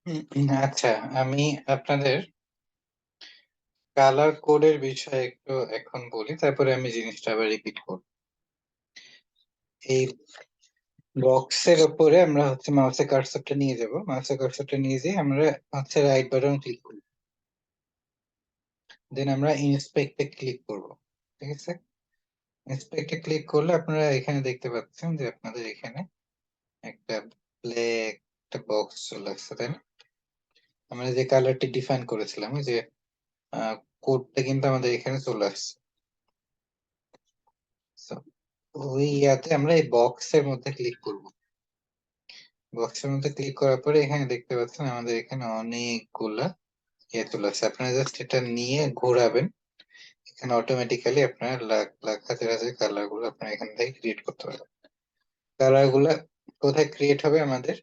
আচ্ছা, আমি আপনাদের কালার কোডের বিষয়ে একটু এখন বলি, তারপরে আমি জিনিসটা আবার রিপিট করব। এই বক্সের উপরে আমরা হচ্ছে মাউসের কার্সরটা নিয়ে যাব। মাউসের কার্সরটা নিয়ে যেয়ে আমরা হচ্ছে রাইট বাটন ক্লিক করব, দেন আমরা ইন্সপেক্টে ক্লিক করব। ঠিক আছে, ইন্সপেক্টে ক্লিক করলে আপনারা এখানে দেখতে পাচ্ছেন যে আপনাদের এখানে একটা ব্ল্যাক একটা বক্স চলে আসছে, তাই না? আমরা যে কালারটি ডিফাইন করেছিলাম, ওই যে কোডটা কিন্তু আমাদের এখানে চলে আসছে। So, ওই ইয়াতে আমরা এই বক্সের মধ্যে ক্লিক করব। বক্সের মধ্যে ক্লিক করার পরে এখানে দেখতে পাচ্ছেন আমাদের এখানে অনেকগুলা ইয়ে চলে আসছে। আপনারা জাস্ট এটা নিয়ে ঘোরাবেন, এখানে অটোমেটিক্যালি আপনার লাখ লাখ হাজার হাজার কালার গুলো আপনারা এখান থেকে ক্রিয়েট করতে পারবেন। কালার গুলা কোথায় ক্রিয়েট হবে? আমাদের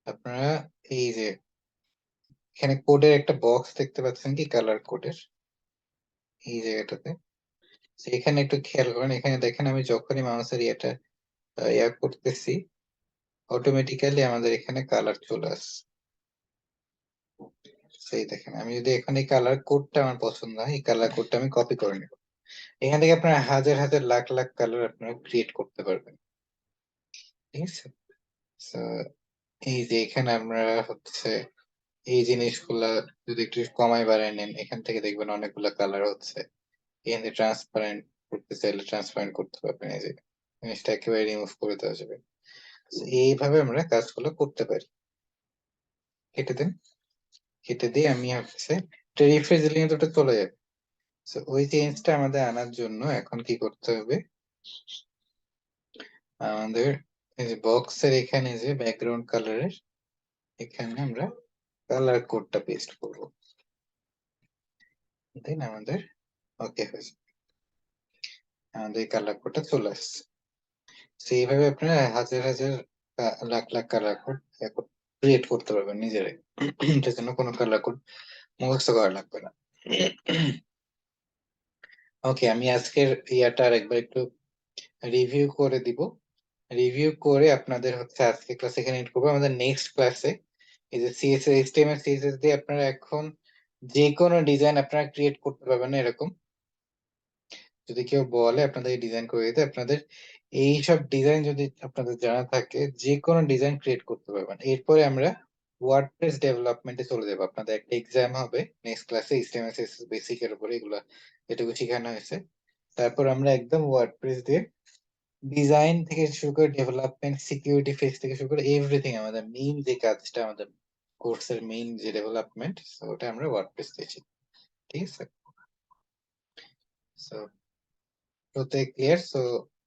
আপনারা এই যে এখানে কোডের একটা বক্স দেখতে পাচ্ছেন কি, কালার কোডের এই জায়গাটাতে। So, এখানে একটু খেয়াল করেন, এখানে দেখেন আমি যখনই মাউসের ইয়েটা ইয়া করতেছি, অটোমেটিক্যালি আমাদের এখানে কালার চলে আসছে। সেই দেখেন, আমি যদি এখানে কালার কোডটা আমার পছন্দ হয়, এই কালার কোডটা আমি কপি করে নেব। এখান থেকে আপনারা হাজার হাজার লাখ লাখ কালার আপনারা ক্রিয়েট করতে পারবেন। ঠিক আছে, So, এই যে এখানে আমরা হচ্ছে এই জিনিসগুলা যদি একটু কমাই বাড়ায় নেন, এখান থেকে দেখবেন অনেকগুলা কালার হচ্ছে। এখান থেকে ট্রান্সপারেন্ট করতে চাইলে ট্রান্সপারেন্ট করতে পারবেন, এই যে জিনিসটা একেবারে রিমুভ করে দেওয়া যাবে। So, এইভাবে আমরা কাজগুলো করতে পারি। কেটে দেন, কেটে দিয়ে আমি হচ্ছে রিফ্রেশ দিলে কিন্তু ওটা চলে যাবে। So, ওই চেঞ্জটা আমাদের আনার জন্য এখন কি করতে হবে? আমাদের এই যে বক্সের এখানে যে ব্যাকগ্রাউন্ড কালারের এখানে আমরা কালার কোডটা পেস্ট করব, দেন আমাদের ওকে হয়েছে, আমাদের কালার কোডটা চলে আসছে। So, এইভাবে আপনারা হাজার হাজার lakh lakh colour code create করতে পারবেন নিজেরাই। এটার জন্য কোনো কালার কোড মুখস্থ করা লাগবে না। ওকে, আমি আজকের ইয়াটা আর একবার একটু রিভিউ করে দিব। রিভিউ করে আপনাদের হচ্ছে আজকে ক্লাস এখানে এন্ড করবো। আমাদের নেক্সট ক্লাসে এই যে সিএসএস, এইচটিএমএল, সিএসএস দিয়ে আপনারা এখন যে কোনো ডিজাইন আপনারা ক্রিয়েট করতে পারবেন না এরকম। যদি কেউ বলে আপনাদের ডিজাইন করে দিতে, আপনাদের এই সব ডিজাইন যদি আপনাদের জানা থাকে, যে কোনো ডিজাইন ক্রিয়েট করতে পারবেন। এরপরে আমরা ওয়ার্ডপ্রেস ডেভেলপমেন্টে চলে যাবো। আপনাদের একটা এক্সাম হবে নেক্সট ক্লাসে, এইচটিএমএল সিএসএস বেসিক এর উপরে এগুলা যেটুকু শেখানো হয়েছে। তারপর আমরা একদম ওয়ার্ডপ্রেস দিয়ে ডিজাইন থেকে শুরু করে ডেভেলপমেন্ট, সিকিউরিটি ফেস থেকে শুরু করে এভরিথিং, আমাদের মেইন যে কাজটা, আমাদের কোর্সের মেইন যে ডেভেলপমেন্ট, ওটা আমরা ওয়ার্ডপ্রেস দিয়ে শিখি। ঠিক আছে, সো প্রত্যেক ক্লিয়ার? সো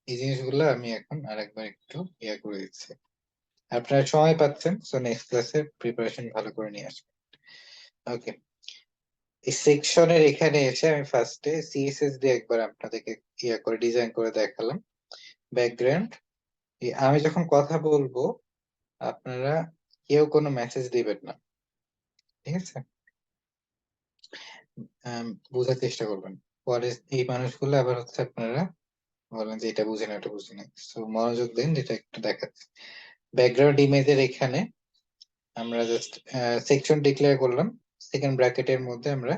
এই জিনিসগুলো আমি এখন আরেকবার একটু ইয়া করে দিচ্ছি। আপনারা সময় পাচ্ছেন, সো নেক্সট ক্লাসে প্রিপারেশন ভালো করে নিয়ে আসবেন। ওকে, এই সেকশনের এখানে এসে আমি ফার্স্টে সিএসএস দিয়ে একবার আপনাদেরকে ইয়া করে ডিজাইন করে দেখালাম ব্যাকগ্রাউন্ড। আমি যখন কথা বলবো আপনারা কেউ কোনো মেসেজ দিবেন না, ঠিক আছে? বোঝার চেষ্টা করবেন। পরে এই মানুষগুলো আবার হচ্ছে আপনারা বলেন যে এটা বুঝে না, এটা বুঝে না। তো মনোযোগ দিন, যেটা একটু দেখাচ্ছে। ব্যাকগ্রাউন্ড ইমেজের এখানে আমরা জাস্ট সেকশন ডিক্লেয়ার করলাম, সেকেন্ড ব্র্যাকেটের মধ্যে আমরা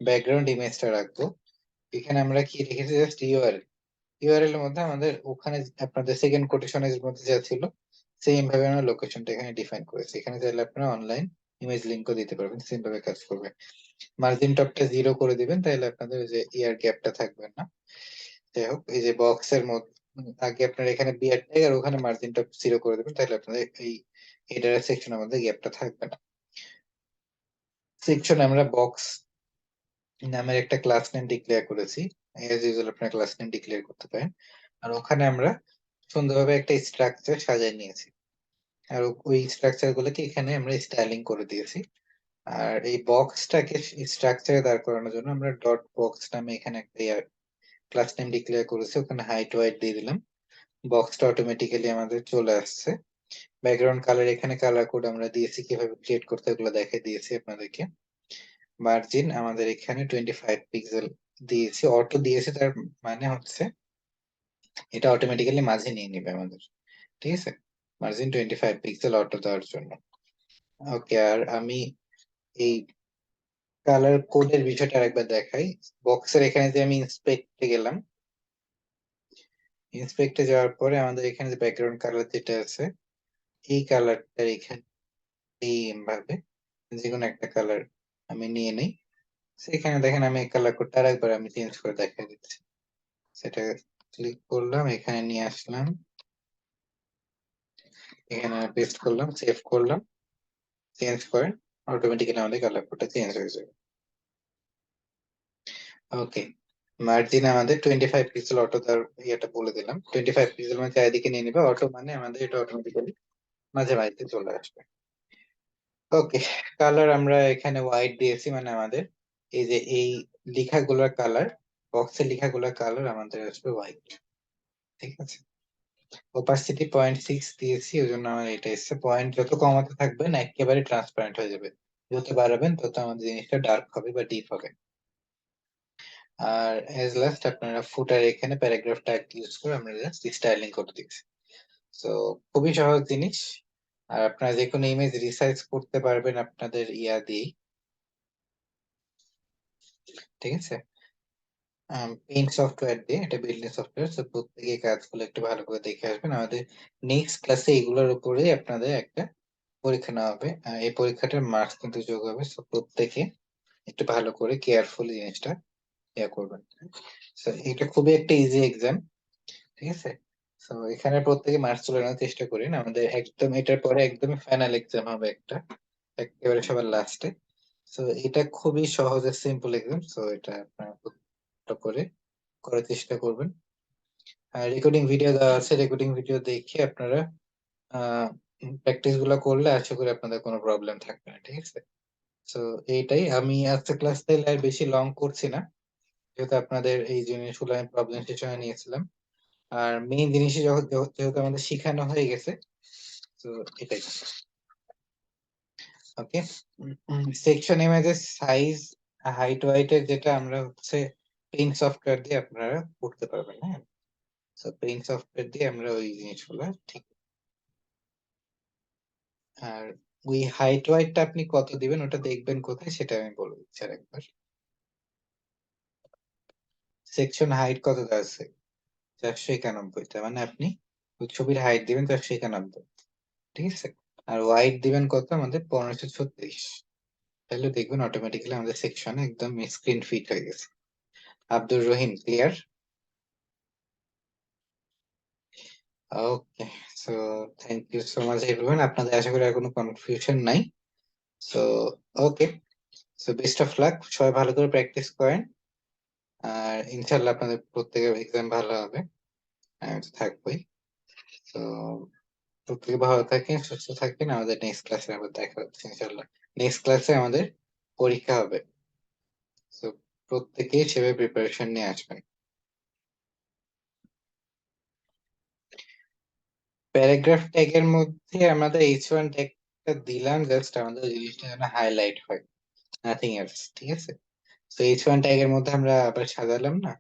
ব্যাকগ্রাউন্ড ইমেজটা রাখবো। এখানে আমরা কি রেখেছি? Just URL. ইউআরএল এর মধ্যে আমাদের ওখানে আপনাদের সেকেন্ড কোটেশনের মধ্যে যা ছিল সেম ভাবে আমরা লোকেশনটা এখানে ডিফাইন করেছি। এখানে চাইলে আপনারা অনলাইন ইমেজ লিঙ্কও দিতে পারবেন, সেম ভাবে কাজ করবে। মার্জিন টপটা 0 করে দিবেন, তাহলে আপনাদের ওই যে ইয়ার গ্যাপটা থাকবে না। যাই হোক, এই যে বক্সের মধ্যে আগে আপনার এখানে বিয়ার ট্যাগ আর ওখানে মার্জিন টপ 0 করে দিবেন, তাহলে আপনাদের এই হেডার সেকশনের মধ্যে গ্যাপটা থাকবে না। সেকশন আমরা বক্স নামের একটা ক্লাস নেম ডিক্লেয়ার করেছি। এজ ইউজুয়াল আপনারা ক্লাস নেম ডিক্লেয়ার করতে পারেন। আর ওখানে আমরা সুন্দরভাবে একটা স্ট্রাকচার সাজিয়ে নিয়েছি, আর ওই স্ট্রাকচার গুলোকে এখানে আমরা স্টাইলিং করে দিয়েছি। আর এই বক্সটাকে স্ট্রাকচারে দাঁড় করানোর জন্য আমরা ডট বক্স নামে এখানে একটা ক্লাস নেম ডিক্লেয়ার করেছি, ওখানে হাইট ওয়াইট দিয়ে দিলাম। বক্সটা অটোমেটিক্যালি আমাদের চলে আসছে। ব্যাকগ্রাউন্ড কালার, এখানে কালার কোড আমরা দিয়েছি, কিভাবে ক্রিয়েট করতে ওগুলো দেখিয়ে দিয়েছি আপনাদেরকে। মার্জিন আমাদের এখানে 25 পিক্সেল দিয়েছি, অটো দিয়েছি, তার মানে হচ্ছে এটা অটোমেটিক্যালি মাঝে নিয়ে নিবে আমাদের। ঠিক আছে, মার্জিন 25 পিক্সেল অটো দেওয়ার জন্য। ওকে, আর আমি এই কালার কোডের বিষয়টা আরেকবার দেখাই। বক্সের এখানে যে আমি ইন্সপেক্টে গেলাম, ইন্সপেক্টে যাওয়ার পরে আমাদের এখানে যে ব্যাকগ্রাউন্ড কালার যেটা আছে, এই কালারটা এখানে ভাবে যে কোনো একটা কালার আমি নিয়ে নেই। সেখানে দেখেন আমি এই কালার কোডটা আরেকবার আমি চেঞ্জ করে দেখা দিচ্ছি। সেটা ক্লিক করলাম, এখানে নিয়ে আসলাম, এখানে পেস্ট করলাম, সেভ করলাম, চেঞ্জ করেন, অটোমেটিক্যালি আমাদের কালার কোডটা চেঞ্জ হয়ে যাবে। ওকে, মার্জিন আমাদের 25 পিক্সেল অটো, তার ইয়েটা বলে দিলাম 25 পিক্সেল মানে চারিদিকে নিয়ে নিবে। অটো মানে আমাদের এটা অটোমেটিক্যালি মাঝে মাঝে চলে আসবে। ওকে, কালার আমরা এখানে হোয়াইট দিয়েছি, মানে আমাদের এই যে এই লেখাগুলোর কালার, বক্সের লেখাগুলোর কালার আমাদের আসবে হোয়াইট। ঠিক আছে, ওপাসিটি 0.6 দিয়েছি, ওই জন্য আমার এটা এসছে। পয়েন্ট যত কমাতে থাকবেন একেবারে ট্রান্সপারেন্ট হয়ে যাবে, যত বাড়াবেন তত আমাদের জিনিসটা ডার্ক হবে বা ডিপ হবে। আর এজ লাস্ট আপনারা ফুটার এখানে প্যারাগ্রাফ ট্যাগ ইউজ করে আমরা জাস্ট স্টাইলিং করে দিচ্ছি। তো খুবই সহজ জিনিস। আর আপনারা যে কোনো ইমেজ রিসাইজ করতে পারবেন আপনাদের ইয়া দিয়েই। ঠিক আছে, পেইন্ট সফটওয়্যার দিয়ে, এটা বিল্ডিং সফটওয়্যার। তো প্রত্যেকে কাজগুলো একটু ভালো করে দেখে আসবেন। আমাদের নেক্সট ক্লাসে এগুলোর উপরে আপনাদের একটা পরীক্ষা নেওয়া হবে, এই পরীক্ষাটার মার্কস কিন্তু যোগ হবে। তো প্রত্যেকে একটু ভালো করে কেয়ারফুলি জিনিসটা ইয়া করবেন। তো এটা খুবই একটা ইজি এক্সাম। ঠিক আছে, তো এখানে প্রত্যেকে মার্কস তুলে নেওয়ার চেষ্টা করেন। আমাদের একদম এটার পরে একদম ফাইনাল এক্সাম হবে একটা, একেবারে সবার লাস্টে। তো এটা খুবই সহজ আর সিম্পল এক্সাম। তো এটা আপনারা খুব ভালো করে করার চেষ্টা করবেন। রেকর্ডিং ভিডিও দেওয়া আছে, রেকর্ডিং ভিডিও দেখে আপনারা প্র্যাকটিস গুলো করলে আশা করি আপনাদের কোনো প্রবলেম থাকবে না। ঠিক আছে, তো এইটাই। আমি আজকে ক্লাস তাইলে আর বেশি লং করছি না, যেহেতু আপনাদের এই জিনিসগুলো আমি প্রবলেম সেশনে নিয়েছিলাম। আর মেইন জিনিসই যেহেতু আমাদের শেখানো হয়ে গেছে, তো এটাই। ওকে, সেকশন ইমেজের সাইজ, হাইট ওয়াইটের যেটা আমরা হচ্ছে পেইন্ট সফটওয়্যার দিয়ে আপনারা করতে পারবেন। হ্যাঁ, তো পেইন্ট সফটওয়্যার দিয়ে আমরা ওই জিনিসগুলো ঠিক। আর ওই হাইট ওয়াইটটা আপনি কত দিবেন ওটা দেখবেন কোথায়, সেটা আমি বলে দিচ্ছি আরেকবার। সেকশন হাইট কত দেওয়া আছে? 491। তার মানে আপনি ওই ছবির হাইট দিবেন 491। ঠিক আছে, আর ওয়াইড দিবেন কত? আমাদের 1536। তাহলে দেখবেন অটোমেটিক্যালি আমাদের সেকশনে একদম স্ক্রিন ফিট হয়ে গেছে। Abdur Rahim, clear? Okay, so thank you so much everyone. আপনাদের আশা করি আর কোনো কনফিউশন নাই। So okay, so best of luck, সবাই ভালো করে প্র্যাকটিস করেন। আর ইনশাল্লাহ আপনাদের প্রত্যেকের এক্সাম ভালো হবে, আমি তো থাকবোই। তো প্রত্যেকে ভালো থাকেন, সুস্থ থাকেন। আমাদের নেক্সট ক্লাসে আবার দেখা হচ্ছে ইনশাল্লাহ। নেক্সট ক্লাসে আমাদের পরীক্ষা হবে, তো প্রত্যেকে সেভাবে প্রিপারেশন নিয়ে আসবেন। প্যারাগ্রাফ ট্যাগের মধ্যে আমাদের H1 ট্যাগটা দিলাম জাস্ট আমাদের জিনিসটা যেন হাইলাইট হয়, নাথিং এলস। ঠিক আছে, তো H1 ট্যাগের মধ্যে আমরা আবার সাজালাম না,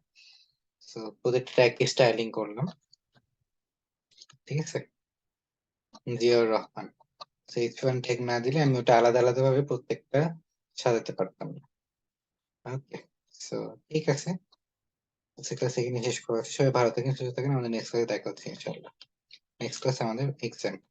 তো প্রত্যেকটা ট্যাগকে স্টাইলিং করলাম। ঠিক আছে, জিয়াউর রহমান। তো H1 ট্যাগ না দিলে আমি ওটা আলাদা আলাদা ভাবে প্রত্যেকটা সাজাতে পারতাম না। ওকে, সো ঠিক আছে, আজকে ক্লাস এখানে শেষ করা হচ্ছে। সবাই ভালো থাকেন, সুস্থ থাকেন। আমাদের নেক্সট ক্লাসে দেখা হচ্ছে ইনশাআল্লাহ। নেক্সট ক্লাস আমাদের এক্সাম।